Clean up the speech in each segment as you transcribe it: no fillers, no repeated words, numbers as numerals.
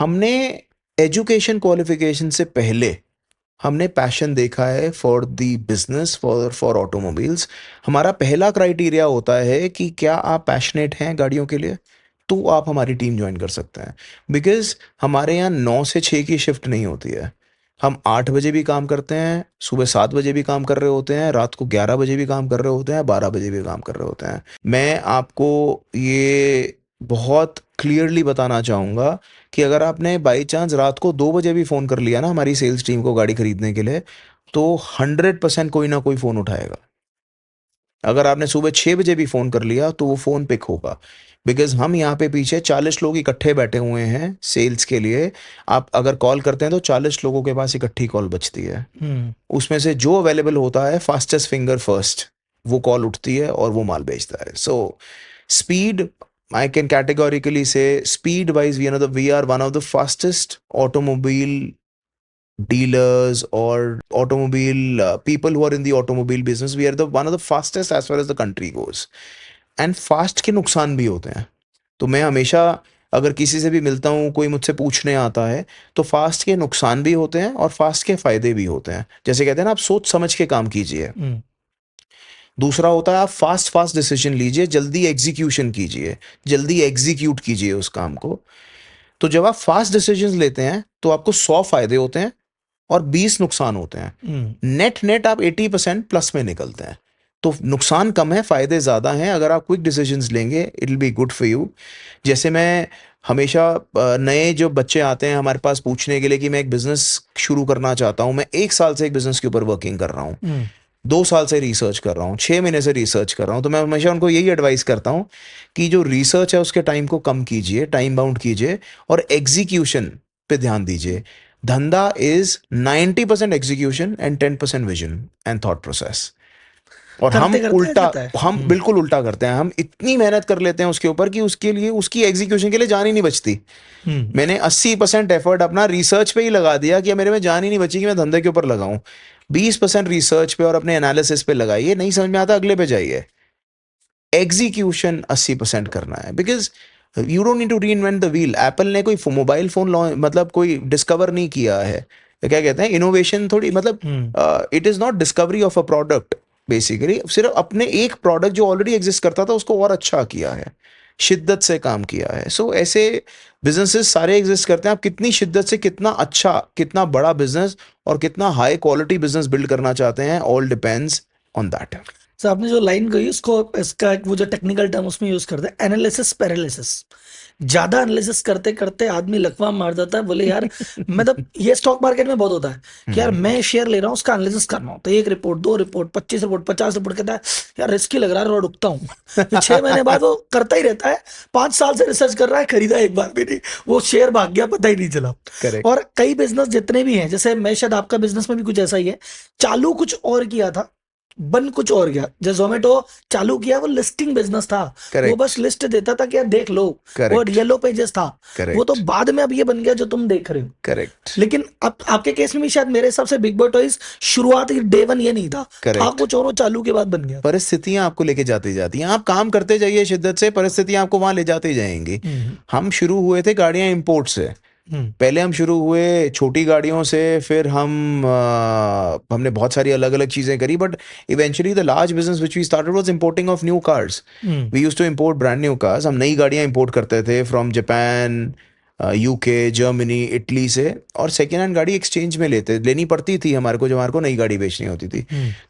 हमने education qualification से पहले हमने पैशन देखा है for the business, for automobiles. हमारा पहला क्राइटेरिया होता है कि क्या आप पैशनेट हैं गाड़ियों के लिए, तो आप हमारी टीम ज्वाइन कर सकते हैं। बिकॉज हमारे यहाँ 9 से 6 की शिफ्ट नहीं होती है। हम 8 बजे भी काम करते हैं, सुबह 7 बजे भी काम कर रहे होते हैं, रात को 11 बजे भी काम कर रहे होते हैं, 12 बजे भी काम कर रहे होते हैं। मैं आपको ये बहुत क्लियरली बताना चाहूँगा कि अगर आपने बाई चांस रात को 2 बजे भी फ़ोन कर लिया ना हमारी सेल्स टीम को गाड़ी खरीदने के लिए, तो 100% कोई ना कोई फ़ोन उठाएगा। अगर आपने सुबह 6 बजे भी फ़ोन कर लिया तो वो फ़ोन पिक होगा। बिकॉज़ हम यहाँ पे पीछे 40 लोग इकट्ठे बैठे हुए हैं सेल्स के लिए। आप अगर कॉल करते हैं तो 40 लोगों के पास इकट्ठी कॉल बजती है। उसमें से जो अवेलेबल होता है फास्टेस्ट फिंगर फर्स्ट, वो कॉल उठती है और वो माल बेचता है। So speed, I can categorically say speed wise we are one of the fastest automobile dealers or automobile people who are in the automobile business. We are the one of the fastest as far as the country goes. And fast के नुकसान भी होते हैं। तो मैं हमेशा अगर किसी से भी मिलता हूँ, कोई मुझसे पूछने आता है, तो फास्ट के नुकसान भी होते हैं और फास्ट के फायदे भी होते हैं। जैसे कहते हैं ना, आप सोच समझ के काम कीजिए। दूसरा होता है आप फास्ट फास्ट डिसीजन लीजिए, जल्दी एग्जीक्यूशन कीजिए, जल्दी एग्जीक्यूट कीजिए उस काम को। तो जब आप फास्ट डिसीजंस लेते हैं तो आपको 100 फायदे होते हैं और 20 नुकसान होते हैं। नेट आप 80% प्लस में निकलते हैं। तो नुकसान कम है, फायदे ज्यादा हैं। अगर आप क्विक डिसीजंस लेंगे, it will be good for you. जैसे मैं हमेशा नए जो बच्चे आते हैं हमारे पास पूछने के लिए कि मैं एक बिजनेस शुरू करना चाहता हूं, मैं 1 साल से एक बिजनेस के ऊपर वर्किंग कर रहा हूं, 2 साल से रिसर्च कर रहा हूँ, 6 महीने से रिसर्च कर रहा हूँ, तो मैं हमेशा उनको यही एडवाइस करता हूँ कि जो रिसर्च है उसके टाइम को कम कीजिए, टाइम बाउंड कीजिए और एग्जीक्यूशन पे ध्यान दीजिए। धंधा is 90% execution and 10% vision and thought process. और हम करते करते आ उल्टा, जाता है। हम बिल्कुल उल्टा करते हैं। हम इतनी मेहनत कर लेते हैं उसके ऊपर कि उसके लिए, उसकी एग्जीक्यूशन के लिए जान ही नहीं बचती। मैंने 80% एफर्ट अपना रिसर्च पे ही लगा दिया कि मेरे में जान ही नहीं बची कि मैं धंधे के ऊपर लगाऊं। 20% रिसर्च पे और अपने एनालिसिस पे लगाइए, नहीं समझ में आता अगले पे जाइए। एग्जीक्यूशन 80% करना है। Because you don't need to reinvent the wheel. Apple ने कोई मोबाइल फोन मतलब कोई डिस्कवर नहीं किया है। क्या कहते हैं, इनोवेशन थोड़ी, मतलब it is not discovery of a product. Basically सिर्फ अपने एक प्रोडक्ट जो ऑलरेडी एग्जिस्ट करता था उसको और अच्छा किया है, शिद्दत से काम किया है। सो ऐसे बिजनेसेस सारे एग्जिस्ट करते हैं। आप कितनी शिद्दत से कितना अच्छा, कितना बड़ा बिजनेस और कितना हाई क्वालिटी बिजनेस बिल्ड करना चाहते हैं, all depends on that. Sir आपने जो लाइन कही उसको, इसका वो जो टेक्निकल टर्म उसमें यूज करते हैं, एनालिसिस पैरालिसिस। ज्यादा एनालिसिस करते करते आदमी लकवा मार जाता है। बोले यार, मतलब ये स्टॉक मार्केट में बहुत होता है कि यार मैं शेयर ले रहा हूँ, उसका एनालिसिस करना हो तो 1 रिपोर्ट, 2 रिपोर्ट, 25 रिपोर्ट, 50 रिपोर्ट, कहता है यार रिस्की लग रहा है और रुकता हूँ। फिर 6 महीने बाद वो करता ही रहता है। 5 साल से रिसर्च कर रहा है, खरीदा एक बार भी नहीं, वो शेयर भाग गया, पता ही नहीं चला। करेक्ट। और कई बिजनेस जितने भी हैं, जैसे मैं, शायद आपका बिजनेस में भी कुछ ऐसा ही है, चालू कुछ और किया था, बन कुछ और गया। जो जोमेटो चालू किया वो लिस्टिंग बिजनेस था, वो बस लिस्ट देता था कि यार देख लो, वो येलो पेजेस था। वो तो बाद में अब ये बन गया जो तुम देख रहे हो। करेक्ट। लेकिन अब आपके केस में भी शायद मेरे हिसाब से बिग बोय टॉयज शुरुआत डे 1 ये नहीं था, था कुछ और, वो चालू के बाद बन गया। परिस्थितियां आपको लेके जाती जाती हैं, आप काम करते जाइए शिद्दत से, परिस्थितियां आपको वहां ले जाती जाएंगी। हम शुरू हुए थे गाड़ियां इंपोर्ट से। पहले हम शुरू हुए छोटी गाड़ियों से, फिर हमने बहुत सारी अलग अलग चीजें करी, but eventually the large business which we started was importing of new cars. We used to import brand new cars. हम नई गाड़ियां इंपोर्ट करते थे from Japan, UK, Germany, Italy से, और सेकेंड हैंड गाड़ी एक्सचेंज में लेनी पड़ती थी हमारे को, जब हमारे को नई गाड़ी बेचनी होती थी।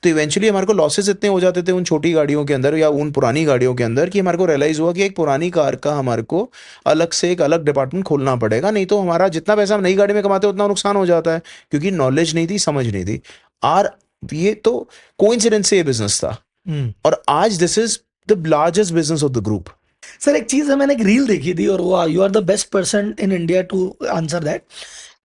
तो इवेंचुअली हमारे को लॉसेस इतने हो जाते थे उन छोटी गाड़ियों के अंदर या उन पुरानी गाड़ियों के अंदर कि हमारे को रियलाइज हुआ कि एक पुरानी कार का हमारे को अलग से एक अलग डिपार्टमेंट खोलना पड़ेगा, नहीं तो हमारा जितना पैसा हम नई गाड़ी में कमाते उतना नुकसान हो जाता है, क्योंकि नॉलेज नहीं थी, समझ नहीं थी। और ये तो कोइंसिडेंस से ये बिजनेस था, और आज this is the largest business of the group. Sir एक चीज है, मैंने एक रील देखी थी, और वो, you are the best person in India to answer that,